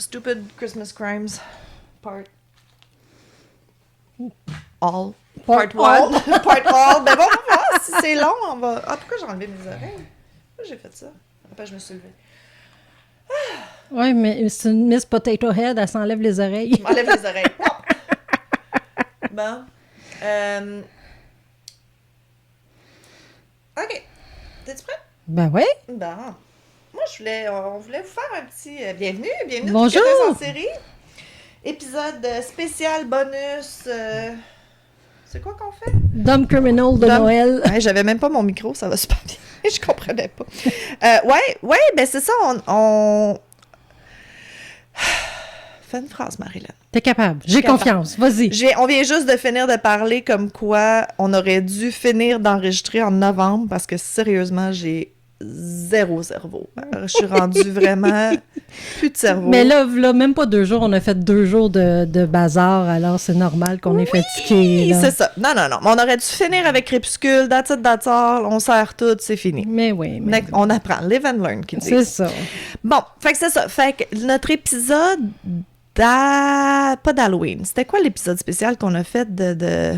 Stupid Christmas Crimes. Part all. Part one. Part all. Ben, on va voir si c'est long. On va... Ah, pourquoi j'ai enlevé mes oreilles? Pourquoi j'ai fait ça? Après, je me suis levée. Oui, mais c'est une Miss Potato Head, elle s'enlève les oreilles. Je m'enlève les oreilles. Bon. OK. T'es-tu prête? Ben oui. Bon. Moi, on voulait vous faire un petit bienvenue. Bienvenue Bonjour. en série. Épisode spécial bonus. C'est quoi qu'on fait? Dumb Criminal de Noël. Ouais, j'avais même pas mon micro, ça va super bien. Je comprenais pas. Ouais, ben c'est ça, on... Fais une phrase, Marilyn. T'es capable. J'ai confiance. Vas-y. On vient juste de finir de parler comme quoi on aurait dû finir d'enregistrer en novembre parce que sérieusement, j'ai zéro cerveau. Je suis rendue vraiment plus de cerveau. Mais là, même pas 2 jours, on a fait 2 jours de bazar, alors c'est normal qu'on est fatigué. Oui, c'est ça. Non. On aurait dû finir avec Crépuscule, that's all, on sert tout, c'est fini. Mais oui. Mais... On apprend. Live and learn, qui dit. C'est ça. Bon, fait que c'est ça. Fait que notre épisode pas d'Halloween. C'était quoi l'épisode spécial qu'on a fait de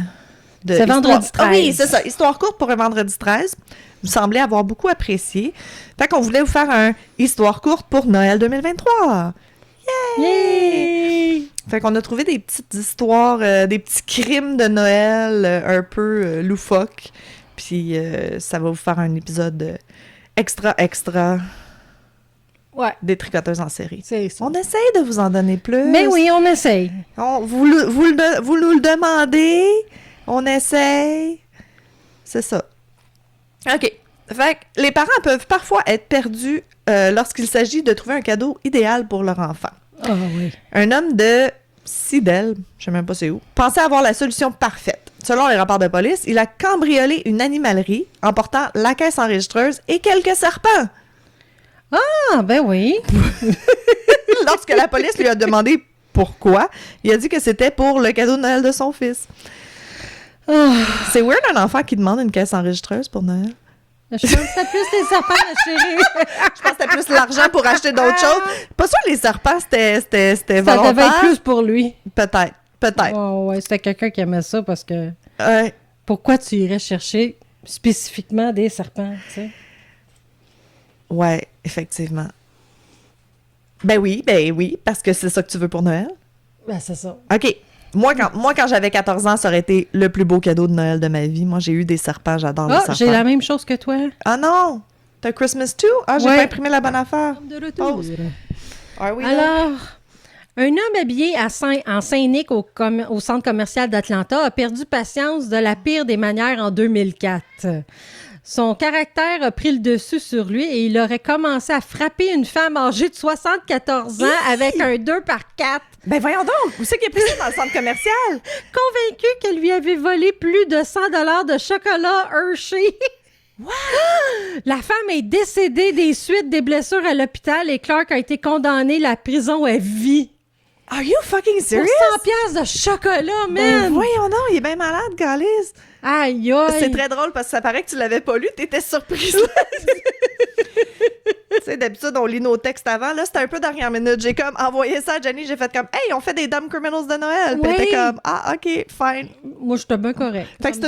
c'est vendredi 13. Ah oui, c'est ça. Histoire courte pour un vendredi 13. Vous semblez avoir beaucoup apprécié. Fait qu'on voulait vous faire un histoire courte pour Noël 2023. Yay! Fait qu'on a trouvé des petites histoires, des petits crimes de Noël un peu loufoques. Puis ça va vous faire un épisode extra Ouais. des tricoteuses en série. C'est ça. On essaye de vous en donner plus. Mais oui, on essaye. Vous nous le demandez. On essaye. C'est ça. OK. Fait que les parents peuvent parfois être perdus lorsqu'il s'agit de trouver un cadeau idéal pour leur enfant. Ah oui. Un homme de Sidel, je sais même pas c'est où, pensait avoir la solution parfaite. Selon les rapports de police, il a cambriolé une animalerie, emportant la caisse enregistreuse et quelques serpents. Ah, ben oui. Lorsque la police lui a demandé pourquoi, il a dit que c'était pour le cadeau de Noël de son fils. C'est weird un enfant qui demande une caisse enregistreuse pour Noël. Je pense que c'était plus les serpents, ma chérie. Je pense que c'était plus l'argent pour acheter d'autres choses. Pas sûr les serpents, c'était Ça volontaire. devait être plus pour lui. Peut-être. Oh, ouais, c'était quelqu'un qui aimait ça parce que... Ouais. Pourquoi tu irais chercher spécifiquement des serpents, tu sais? Ouais, effectivement. Ben oui, parce que c'est ça que tu veux pour Noël. Ben, c'est ça. OK. Moi, quand j'avais 14 ans, ça aurait été le plus beau cadeau de Noël de ma vie. Moi, j'ai eu des serpents, j'adore les serpents. J'ai la même chose que toi. Ah non! T'as Christmas too? Ah, j'ai pas imprimé la bonne affaire. De retour. Pause. Ah oui, alors, un homme habillé en Saint-Nic au centre commercial d'Atlanta a perdu patience de la pire des manières en 2004. Son caractère a pris le dessus sur lui et il aurait commencé à frapper une femme âgée de 74 ans avec un 2x4. Ben voyons donc! Où c'est qu'il a pris ça dans le centre commercial? Convaincu qu'elle lui avait volé plus de 100 $ de chocolat Hershey. What? La femme est décédée des suites des blessures à l'hôpital et Clark a été condamné à la prison à vie. Are you fucking serious? Pour 100 $ de chocolat, man! Ben voyons donc, il est bien malade, Galice. Aïe, aïe! C'est très drôle parce que ça paraît que tu l'avais pas lu, t'étais surprise. Tu sais, d'habitude, on lit nos textes avant. Là, c'était un peu dernière minute. J'ai comme envoyé ça à Jenny, j'ai fait comme « Hey, on fait des Dumb Criminals de Noël! » Puis elle était comme « Ah, OK, fine. » Moi, j'étais bien correct. Fait que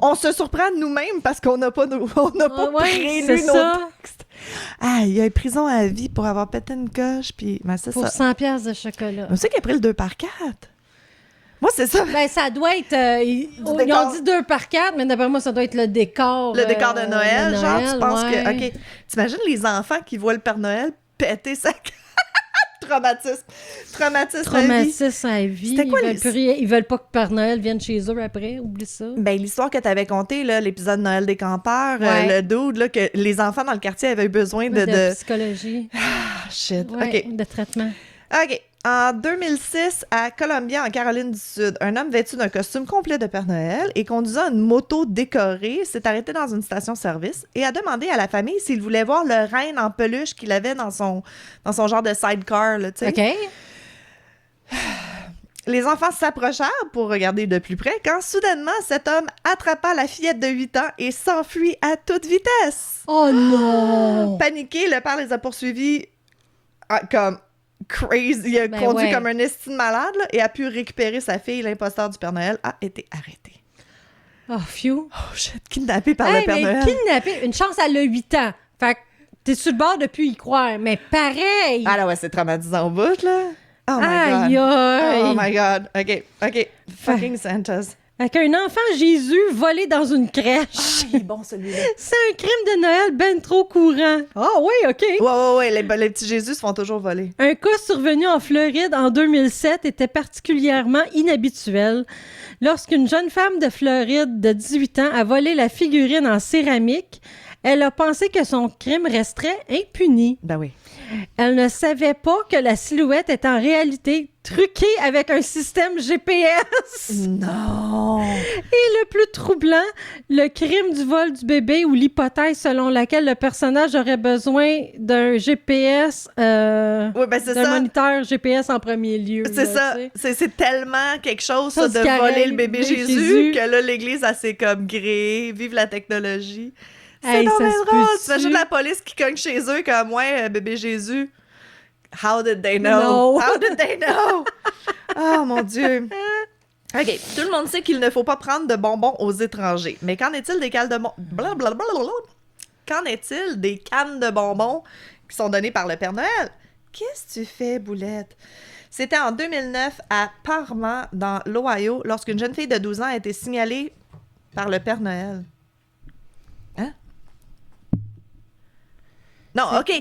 on se surprend nous-mêmes parce qu'on n'a pas, prélu nos textes. Ah, il y a une prison à vie pour avoir pété une coche, puis ben, c'est pour ça. 100 $ de chocolat. On sait qu'il a pris le 2x4. Moi, c'est ça. Ben, ça doit être... ils ont dit 2x4, mais d'après moi, ça doit être le décor. Le décor de Noël, genre, tu penses ouais. que... OK. T'imagines les enfants qui voient le Père Noël péter sa... Traumatisme à vie. C'était quoi ils veulent pas que Père Noël vienne chez eux après, oublie ça. Ben, l'histoire que t'avais contée, là, l'épisode Noël des campeurs, ouais. Le dude, là, que les enfants dans le quartier avaient besoin de psychologie. Ah, shit. Ouais, OK. de traitement. OK. En 2006, à Columbia, en Caroline du Sud, un homme vêtu d'un costume complet de Père Noël et conduisant une moto décorée s'est arrêté dans une station-service et a demandé à la famille s'il voulait voir le renne en peluche qu'il avait dans son genre de sidecar, là, tu sais. OK. Les enfants s'approchèrent pour regarder de plus près quand, soudainement, cet homme attrapa la fillette de 8 ans et s'enfuit à toute vitesse. Oh non! Paniqué, le père les a poursuivis comme crazy. Il a Ben conduit ouais. comme un esti de malade, là, et a pu récupérer sa fille. L'imposteur du Père Noël a été arrêté. Oh, phew. Oh shit, kidnappé par le Hey, Père mais Noël. kidnappé, une chance, elle a 8 ans. Fait que t'es sur le bord depuis y croire. Mais pareil! Ah là ouais, c'est traumatisant au bout, là. Oh my Aïe, God. aïe! Oh my God. OK. Fucking Santas. Avec un enfant Jésus volé dans une crèche. Il est bon, celui-là. C'est un crime de Noël ben trop courant. Ah oui, OK. Ouais. Les petits Jésus se font toujours voler. Un cas survenu en Floride en 2007 était particulièrement inhabituel lorsqu'une jeune femme de Floride de 18 ans a volé la figurine en céramique. Elle a pensé que son crime resterait impuni. Ben oui. Elle ne savait pas que la silhouette est en réalité truquée avec un système GPS. Non. Et le plus troublant, le crime du vol du bébé ou l'hypothèse selon laquelle le personnage aurait besoin d'un GPS, Oui, ben c'est d'un ça. moniteur GPS en premier lieu. C'est là, ça. tu sais. C'est tellement quelque chose, ça, Ça, de c'est carré, voler le bébé bébé Jésus, Jésus. que là, l'Église, elle s'est comme gréée. Vive la technologie. C'est Hey, donc ça bien se drôle. peut-tu? T'imagines la police qui cogne chez eux comme, ouais, bébé Jésus. How did they know? No. How did they know? Oh, mon Dieu. OK. Tout le monde sait qu'il ne faut pas prendre de bonbons aux étrangers. Mais qu'en est-il des cannes de bonbons? Qu'en est-il des cannes de bonbons qui sont données par le Père Noël? Qu'est-ce que tu fais, Boulette? C'était en 2009 à Parma, dans l'Ohio, lorsqu'une jeune fille de 12 ans a été signalée par le Père Noël. Hein? Non, OK.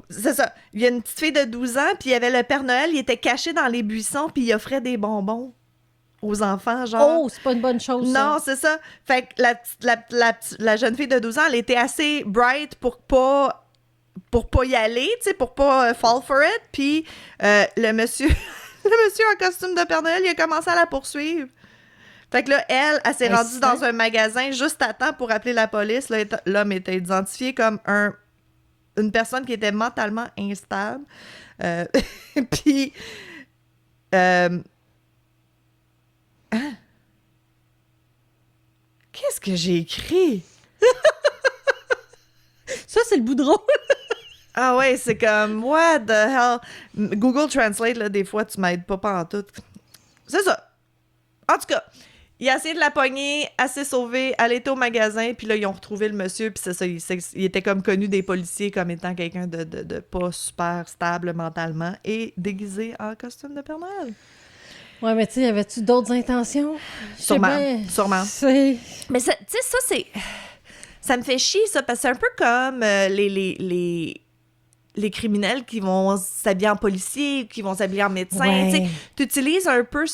C'est ça. Il y a une petite fille de 12 ans, puis il y avait le Père Noël, il était caché dans les buissons, puis il offrait des bonbons aux enfants, genre. Oh, c'est pas une bonne chose, ça. Non, c'est ça. Fait que la jeune fille de 12 ans, elle était assez bright pour pas y aller, tu sais, pour pas fall for it. Puis le monsieur en costume de Père Noël, il a commencé à la poursuivre. Fait que là, elle s'est Ben, rendue c'est dans ça. un magasin juste à temps pour appeler la police. Là, l'homme était identifié comme une personne qui était mentalement instable. Puis... Hein? Qu'est-ce que j'ai écrit? Ça, c'est le bout de drôle. Ah ouais, c'est comme, what the hell? Google Translate, là, des fois, tu m'aides pas pantoute. C'est ça. En tout cas, il a essayé de la pogner, elle s'est sauvée, elle était au magasin, puis là, ils ont retrouvé le monsieur, puis c'est ça, il était comme connu des policiers comme étant quelqu'un de pas super stable mentalement et déguisé en costume de Père Noël. Ouais, mais tu sais, avais-tu d'autres intentions? Je sais Sûrement, bien. sûrement. C'est... Mais tu sais, ça, c'est... Ça me fait chier, ça, parce que c'est un peu comme les criminels qui vont s'habiller en policier, qui vont s'habiller en médecin. Ouais. Tu sais, tu utilises un peu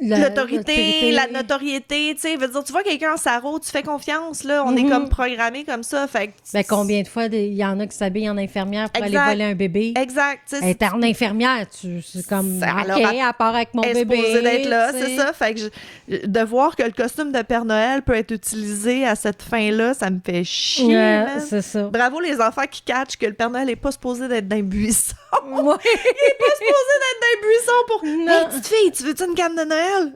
l'autorité, la notoriété, tu sais, veut dire, tu vois quelqu'un en sarrau, tu fais confiance, là, on est comme programmé comme ça, fait que... Ben, combien de fois il y en a qui s'habillent en infirmière pour Exact. aller voler un bébé? Exact, tu sais, Elle est en infirmière, c'est comme, Ça, OK, alors, à part avec mon elle est bébé. supposée d'être là, tu sais. c'est ça, fait que de voir que le costume de Père Noël peut être utilisé à cette fin-là, ça me fait chier, Ouais, man. c'est ça. Bravo les enfants qui catchent que le Père Noël est pas supposé d'être dans un buisson. Ouais. Il est pas supposé d'être dans un buisson pour... Non. Hey, petite fille, tu veux-tu une canne de Noël?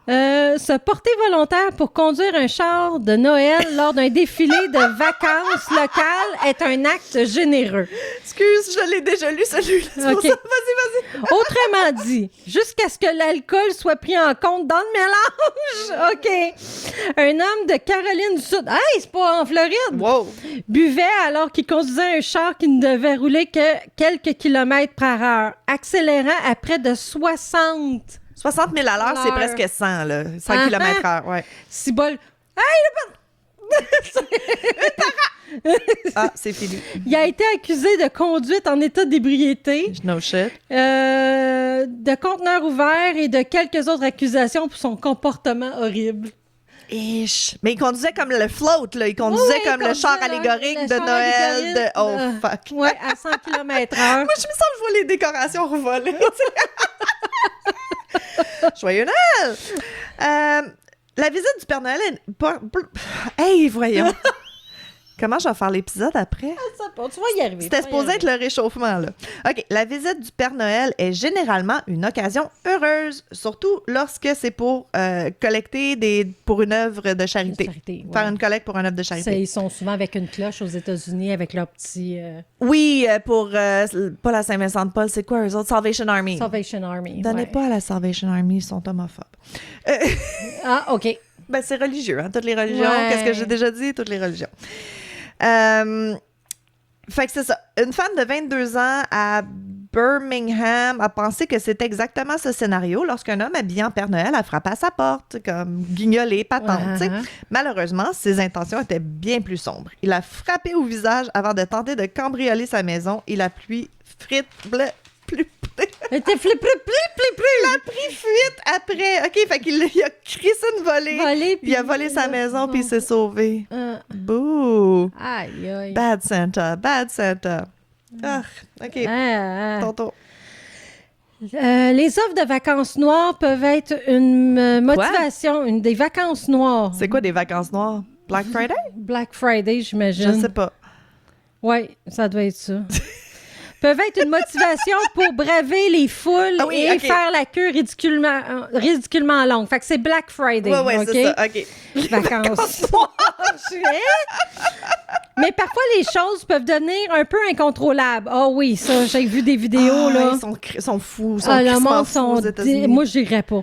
Se porter volontaire pour conduire un char de Noël lors d'un défilé de vacances locales est un acte généreux. Excuse, je l'ai déjà lu, celui-là. C'est pour Ok. ça. Vas-y. Autrement dit, jusqu'à ce que l'alcool soit pris en compte dans le mélange. OK. Un homme de Caroline du Sud, hey, c'est pas en Floride, Wow. buvait alors qu'il conduisait un char qui ne devait rouler que quelques kilomètres par heure, accélérant à près de 60. 60 000 à l'heure, c'est L'heure. presque 100, là. 100 Ah, km/h, ouais. Si bol. Ah, c'est fini. Il a été accusé de conduite en état d'ébriété, No shit. de conteneur ouvert et de quelques autres accusations pour son comportement horrible. Ish. Mais il conduisait comme le float, là. Il conduisait Oui, comme le char conduisait allégorique le de char Noël. allégorique, Oh, fuck. Ouais, à 100 km/h. Moi, je me sens que je vois les décorations revolées. Joyeux Noël! La visite du Père Noël est... Hey, voyons. Comment je vais faire l'épisode après? Ça, tu vas y arriver. C'était supposé être le réchauffement, là. OK. La visite du Père Noël est généralement une occasion heureuse, surtout lorsque c'est pour collecter pour une œuvre de charité. Faire une collecte pour une œuvre de charité. Ils sont souvent avec une cloche aux États-Unis avec leur petit... Oui, pour... pas la Saint-Vincent de Paul, c'est quoi eux autres? Salvation Army. Salvation Army, Donnez pas à la Salvation Army, ils sont homophobes. Ah, OK. Ben, c'est religieux, hein, toutes les religions. Ouais. Qu'est-ce que j'ai déjà dit? Toutes les religions. Fait que c'est ça. Une femme de 22 ans à Birmingham a pensé que c'était exactement ce scénario lorsqu'un homme habillé en Père Noël a frappé à sa porte, comme guignolé, patente. Uh-huh. Malheureusement, ses intentions étaient bien plus sombres. Il a frappé au visage avant de tenter de cambrioler sa maison. Il a pris frite, Elle était Il a pris fuite après. OK, fait qu'il a crissé une volée. Il a volé sa maison puis il s'est sauvé. Bouh! Aïe, aïe. Bad Santa, bad Santa. Ah, OK. Ton tour. Les offres de vacances noires peuvent être une motivation, des vacances noires. C'est quoi des vacances noires? Black Friday? Black Friday, j'imagine. Je sais pas. Oui, ça doit être ça. Peuvent être une motivation pour braver les foules et faire la queue ridiculement longue. Fait que c'est Black Friday. Oui, c'est ça. OK. Vacances. Mais parfois, les choses peuvent devenir un peu incontrôlables. Ah oui, ça, j'ai vu des vidéos, là. Ils sont fous. Le monde sont... Moi, je dirais pas.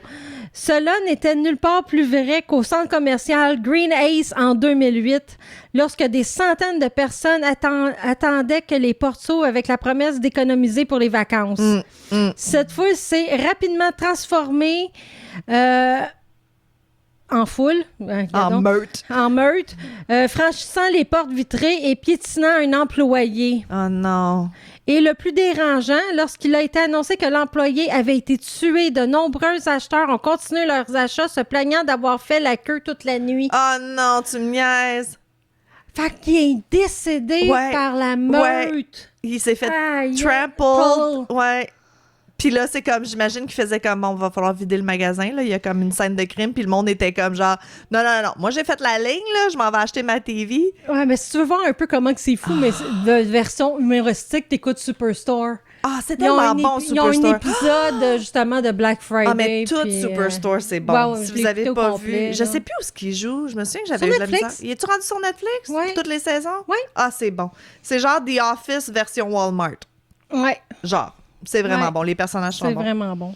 Cela n'était nulle part plus vrai qu'au centre commercial Green Ace en 2008, lorsque des centaines de personnes attendaient que les portes s'ouvrent avec la promesse d'économiser pour les vacances. Cette foule s'est rapidement transformée en foule. En meute. En meute, franchissant les portes vitrées et piétinant un employé. Oh non. Et le plus dérangeant, lorsqu'il a été annoncé que l'employé avait été tué, de nombreux acheteurs ont continué leurs achats, se plaignant d'avoir fait la queue toute la nuit. Oh non, tu me niaises. Fait qu'il est décédé par la meute. Ouais. Il s'est fait trampled. Ouais. Puis là, c'est comme, j'imagine qu'il faisait comme, bon, va falloir vider le magasin, là. Il y a comme une scène de crime, puis le monde était comme genre, non. Moi, j'ai fait la ligne, là, je m'en vais acheter ma TV. Ouais, mais si tu veux voir un peu comment que c'est fou, mais de version humoristique, t'écoutes Superstore. Ah, c'est tellement bon, Superstore. Ils ont un épisode, justement, de Black Friday. Ah, mais tout Superstore, c'est bon. Ouais, si vous avez pas vu, je sais plus où est-ce qu'il joue. Je me souviens que j'avais eu de la misère. Il est-tu rendu sur Netflix? Ouais. Toutes les saisons? Oui. Ah, c'est bon. C'est genre The Office version Walmart. Ouais. Genre. C'est vraiment bon. Les personnages sont bons. C'est vraiment bon.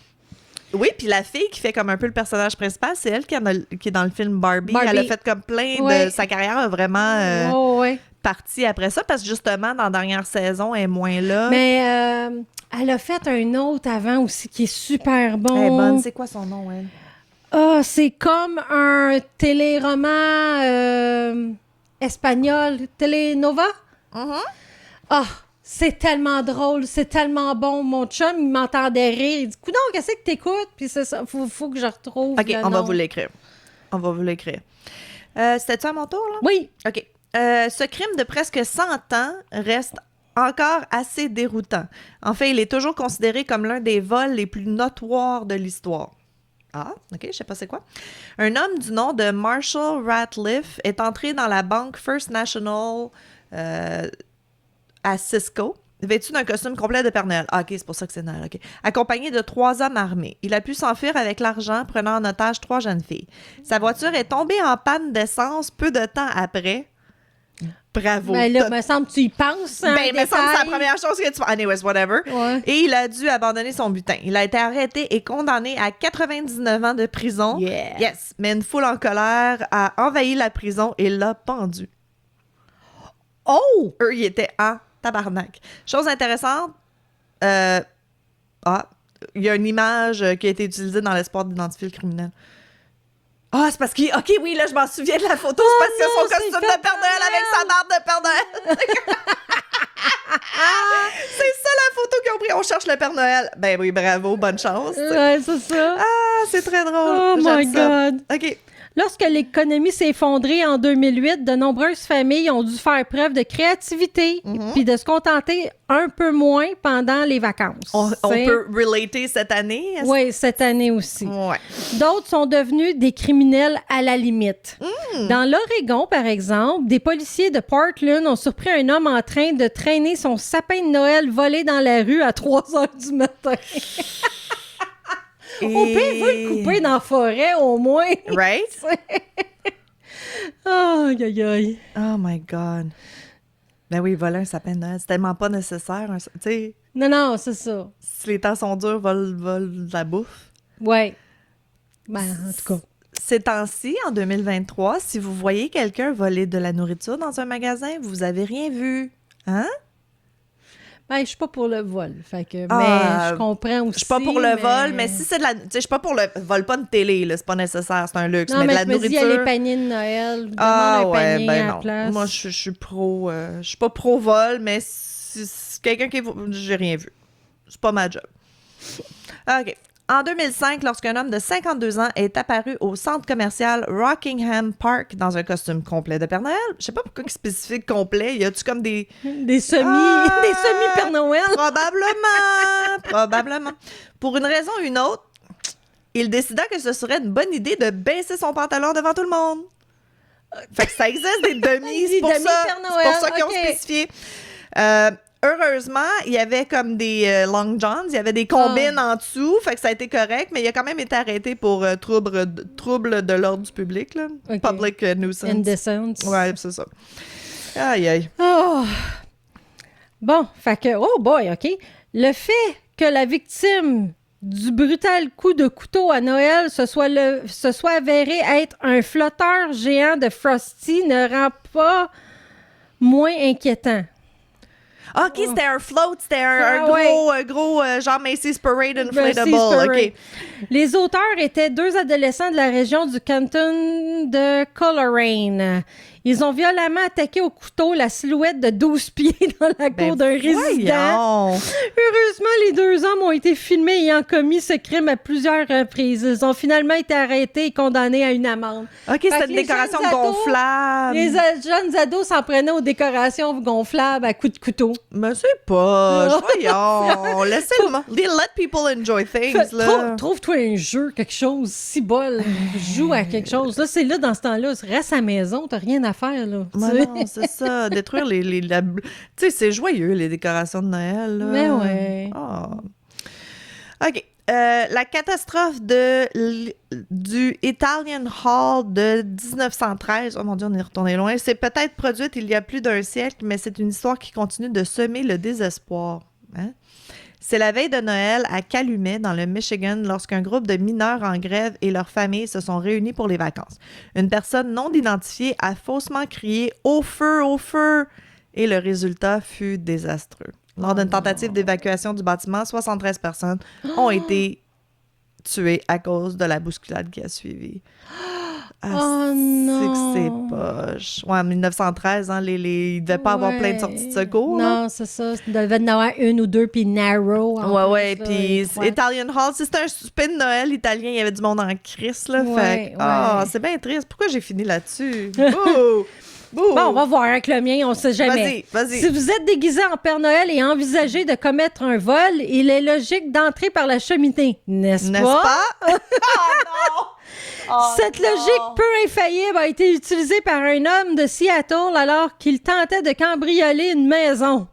Oui, puis la fille qui fait comme un peu le personnage principal, c'est elle qui est dans le film Barbie. Elle a fait comme plein de... Sa carrière a vraiment parti après ça, parce que justement, dans la dernière saison, elle est moins là. Mais elle a fait un autre avant aussi qui est super bon. Elle est bonne. C'est quoi son nom, elle? Ah, c'est comme un téléroman espagnol. Telenova? Ah! C'est tellement drôle, c'est tellement bon. Mon chum, il m'entendait rire. Il dit, coudonc, qu'est-ce que t'écoutes? Puis c'est ça, faut que je retrouve. OK, on va vous l'écrire. C'était-tu à mon tour, là? Oui. OK. Ce crime de presque 100 ans reste encore assez déroutant. En fait, il est toujours considéré comme l'un des vols les plus notoires de l'histoire. Ah, OK, je sais pas c'est quoi. Un homme du nom de Marshall Ratliff est entré dans la banque First National à Cisco, vêtu d'un costume complet de Père Noël. Ah, OK, c'est pour ça que c'est Noël, OK. Accompagné de 3 hommes armés. Il a pu s'enfuir avec l'argent, prenant en otage 3 jeunes filles. Sa voiture est tombée en panne d'essence peu de temps après. Bravo. Ben là, me semble que tu y penses. Ben, me semble que c'est la première chose que tu fais. Anyways, whatever. Ouais. Et il a dû abandonner son butin. Il a été arrêté et condamné à 99 ans de prison. Yeah. Yes. Mais une foule en colère a envahi la prison et l'a pendu. Oh! Eux, ils étaient en tabarnak. Chose intéressante, il y a une image qui a été utilisée dans l'espoir d'identifier le criminel. Ah, c'est parce qu'il... OK, oui, là, je m'en souviens de la photo. C'est parce que son costume de Père Noël avec sa barbe de Père Noël. C'est ça la photo qu'ils ont pris. On cherche le Père Noël. Ben oui, bravo, bonne chance. Ouais, c'est ça. Ah, c'est très drôle. Oh my J'aime ça. God. OK. Lorsque l'économie s'est effondrée en 2008, de nombreuses familles ont dû faire preuve de créativité puis de se contenter un peu moins pendant les vacances. On peut relater cette année? Oui, cette année aussi. Ouais. D'autres sont devenus des criminels à la limite. Dans l'Oregon, par exemple, des policiers de Portland ont surpris un homme en train de traîner son sapin de Noël volé dans la rue à 3 heures du matin. Au pire, veut le couper dans la forêt, au moins. Right? Aïe, aïe, aïe. Oh my God. Ben oui, voler un sapin de Noël, c'est tellement pas nécessaire. Tu sais, Non, c'est ça. si les temps sont durs, vole de la bouffe. Ouais. Ben, en tout cas. Ces temps-ci, en 2023, si vous voyez quelqu'un voler de la nourriture dans un magasin, vous avez rien vu. Hein? Ben, je suis pas pour le vol. Fait que, Ah, mais je comprends aussi. Je suis pas pour le vol, mais si c'est de la... Tu sais, je suis pas pour le... Vole pas une télé, là, c'est pas nécessaire, c'est un luxe. Non, mais mais de la je me dis, il y nourriture... a les paniers de Noël. Demande Ah un ouais, panier à ben la non. place. Moi, je suis pro... je suis pas pro-vol, mais si quelqu'un qui... J'ai rien vu. C'est pas ma job. OK. En 2005, lorsqu'un homme de 52 ans est apparu au centre commercial Rockingham Park dans un costume complet de Père Noël, je sais pas pourquoi il spécifie complet. Y a-tu comme des Des semi Père Noël. Probablement. Pour une raison ou une autre, il décida que ce serait une bonne idée de baisser son pantalon devant tout le monde. Fait que ça existe des demis, c'est pour Des ça, Père c'est pour ça qu'ils ont OK. spécifié. Heureusement, il y avait comme des long johns, il y avait des combines en dessous, fait que ça a été correct, mais il a quand même été arrêté pour trouble de l'ordre du public, là. OK. Public nuisance. Indecence. Ouais, c'est ça. Aïe, aïe. Oh. Bon, fait que, oh boy, OK. Le fait que la victime du brutal coup de couteau à Noël se soit avéré être un flotteur géant de Frosty ne rend pas moins inquiétant. OK, c'était un float, c'était un gros genre Macy's Parade Inflatable. Macy's Parade. OK. Les auteurs étaient 2 adolescents de la région du canton de Coleraine. Ils ont violemment attaqué au couteau la silhouette de 12 pieds dans la cour d'un résident. Voyons. Heureusement, les 2 hommes ont été filmés ayant commis ce crime à plusieurs reprises. Ils ont finalement été arrêtés et condamnés à une amende. OK, Fait c'était que une les décoration jeunes ados, gonflable. Les jeunes ados s'en prenaient aux décorations gonflables à coups de couteau. Mais c'est pas. Voyons. Laissez le monde. Let people enjoy things, là. Trouve-toi un jeu, quelque chose, si bol, joue à quelque chose. Là, c'est là, dans ce temps-là, reste à la maison, t'as rien à faire, là. Mais non, c'est ça. Détruire tu sais, c'est joyeux, les décorations de Noël, là. Mais ouais. Oh. OK. La catastrophe du Italian Hall de 1913, oh mon Dieu, on est retourné loin, c'est peut-être produite il y a plus d'un siècle, mais c'est une histoire qui continue de semer le désespoir. Hein? C'est la veille de Noël à Calumet, dans le Michigan, lorsqu'un groupe de mineurs en grève et leurs familles se sont réunis pour les vacances. Une personne non identifiée a faussement crié « Au feu, au feu !» et le résultat fut désastreux. Lors d'une tentative d'évacuation du bâtiment, 73 personnes ont été tuées à cause de la bousculade qui a suivi. Oh non! C'est que c'est poche. Ouais, en 1913, hein, il devait pas avoir plein de sorties de secours. Non, là. c'est ça. Il devait en avoir 1 ou 2, puis narrow. Ouais, puis Italian Hall, si c'était un souper de Noël italien, il y avait du monde en crise, là. Ouais, c'est bien triste. Pourquoi j'ai fini là-dessus? Bouh! Bouh! Bon, on va voir avec le mien, on sait jamais. Vas-y. Si vous êtes déguisé en Père Noël et envisagez de commettre un vol, il est logique d'entrer par la cheminée, n'est-ce pas? Oh non! Cette logique peu infaillible a été utilisée par un homme de Seattle alors qu'il tentait de cambrioler une maison.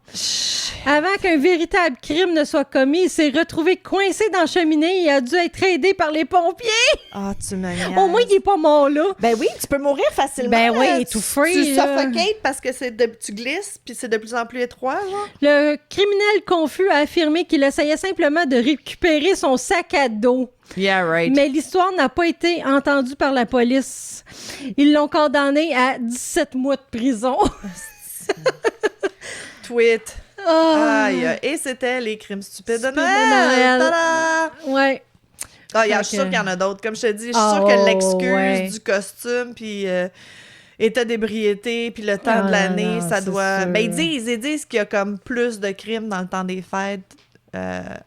Avant qu'un véritable crime ne soit commis, il s'est retrouvé coincé dans la cheminée et a dû être aidé par les pompiers. Ah, tu me Au moins, il n'est pas mort là. Ben oui, tu peux mourir facilement. Ben oui, là. étouffé, Tu là. suffocates parce que tu glisses, puis c'est de plus en plus étroit, genre. Le criminel confus a affirmé qu'il essayait simplement de récupérer son sac à dos. Yeah, right. Mais l'histoire n'a pas été entendue par la police. Ils l'ont condamné à 17 mois de prison. Tweet. Oh. Aïe. Et c'était les crimes stupides de Stupides de Noël. Noël. Tada! Ouais. Je suis sûre qu'il y en a d'autres. Comme je te dis, je suis sûre que l'excuse du costume, puis état d'ébriété, puis le temps de l'année, ça doit... sûr. Ben, ils disent qu'il y a comme plus de crimes dans le temps des fêtes,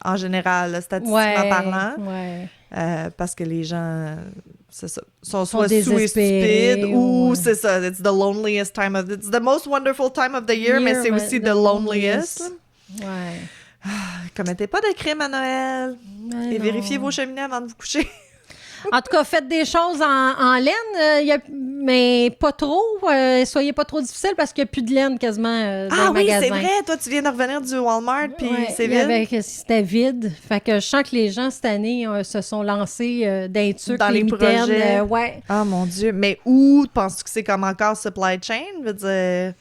en général, là, statistiquement parlant. Ouais. Parce que les gens c'est ça. Sont Sont soit saoulés désespérés, stupides ou ouais. c'est ça. It's the loneliest time of... It's the most wonderful time of the year, mais c'est aussi the loneliest. Ouais. Commettez pas de crimes à Noël. Mais Et non. vérifiez vos cheminées avant de vous coucher. En tout cas, faites des choses en laine, mais pas trop. Soyez pas trop difficile parce qu'il n'y a plus de laine quasiment dans Ah les oui, magasins. c'est vrai. Toi, tu viens de revenir du Walmart, puis Ouais, c'est vide. c'était vide. Fait que je sens que les gens, cette année, se sont lancés d'un truc, Dans les mitaines, projets. ouais, Ah mon Dieu. Mais où penses-tu que c'est comme encore supply chain? Je veux dire,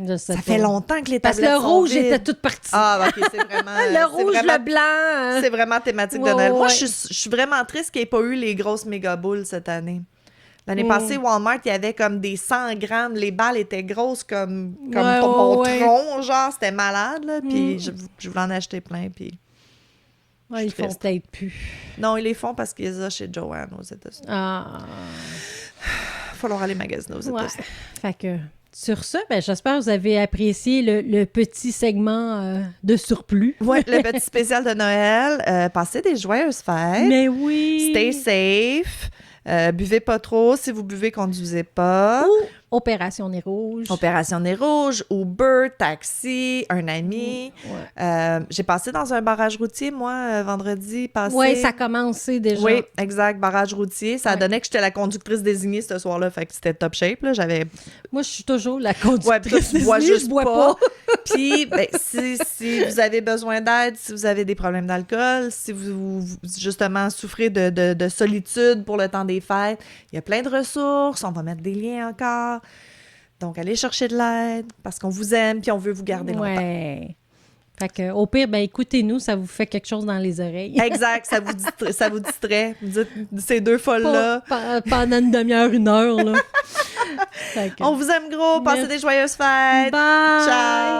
je sais ça pas. fait longtemps que les Parce tablettes que le sont rouge vides. était toute partie. Ah, OK, c'est vraiment... Le c'est rouge, vraiment- le blanc. C'est vraiment thématique Ouais, de Noël. Moi, ouais. je suis vraiment triste qu'il n'y ait pas eu les grosses méga boules cette année. L'année Mm. passée, Walmart, il y avait comme des 100 grammes. Les balles étaient grosses comme Ouais, mon ouais. tronc, genre. C'était malade, là. Puis Mm. je voulais en acheter plein, puis... Ouais, ils font triste. peut-être plus. Non, ils les font parce qu'ils les ont chez Joanne aux États-Unis. Ah. Il va falloir aller magasiner aux Ouais. États-Unis. Fait que, sur ça, j'espère que vous avez apprécié le petit segment de surplus. Ouais, le petit spécial de Noël. Passez des joyeuses fêtes. Mais oui! Stay safe. Buvez pas trop. Si vous buvez, conduisez pas. Ou Opération Nez Rouge. Opération Nez Rouge, Uber, taxi, un ami. Ouais. J'ai passé dans un barrage routier, moi, vendredi passé. Oui, ça a commencé déjà. Oui, exact, barrage routier. Ça Ouais. donnait que j'étais la conductrice désignée ce soir-là, fait que c'était top shape, là. J'avais... Moi, je suis toujours la Ouais, puis toi, conductrice. tu bois désignée, juste je bois pas. pas. Puis, ben, si vous avez besoin d'aide, si vous avez des problèmes d'alcool, si vous justement souffrez de solitude pour le temps des fêtes, il y a plein de ressources. On va mettre des liens encore. Donc, allez chercher de l'aide parce qu'on vous aime puis on veut vous garder longtemps. Ouais. Fait que, au pire, écoutez-nous, ça vous fait quelque chose dans les oreilles. Exact, ça vous distrait. Vous dites, ces deux folles-là. Pendant une demi-heure, 1 heure, là. Fait que- On vous aime gros. Passez Merci. des joyeuses fêtes. Bye! Ciao!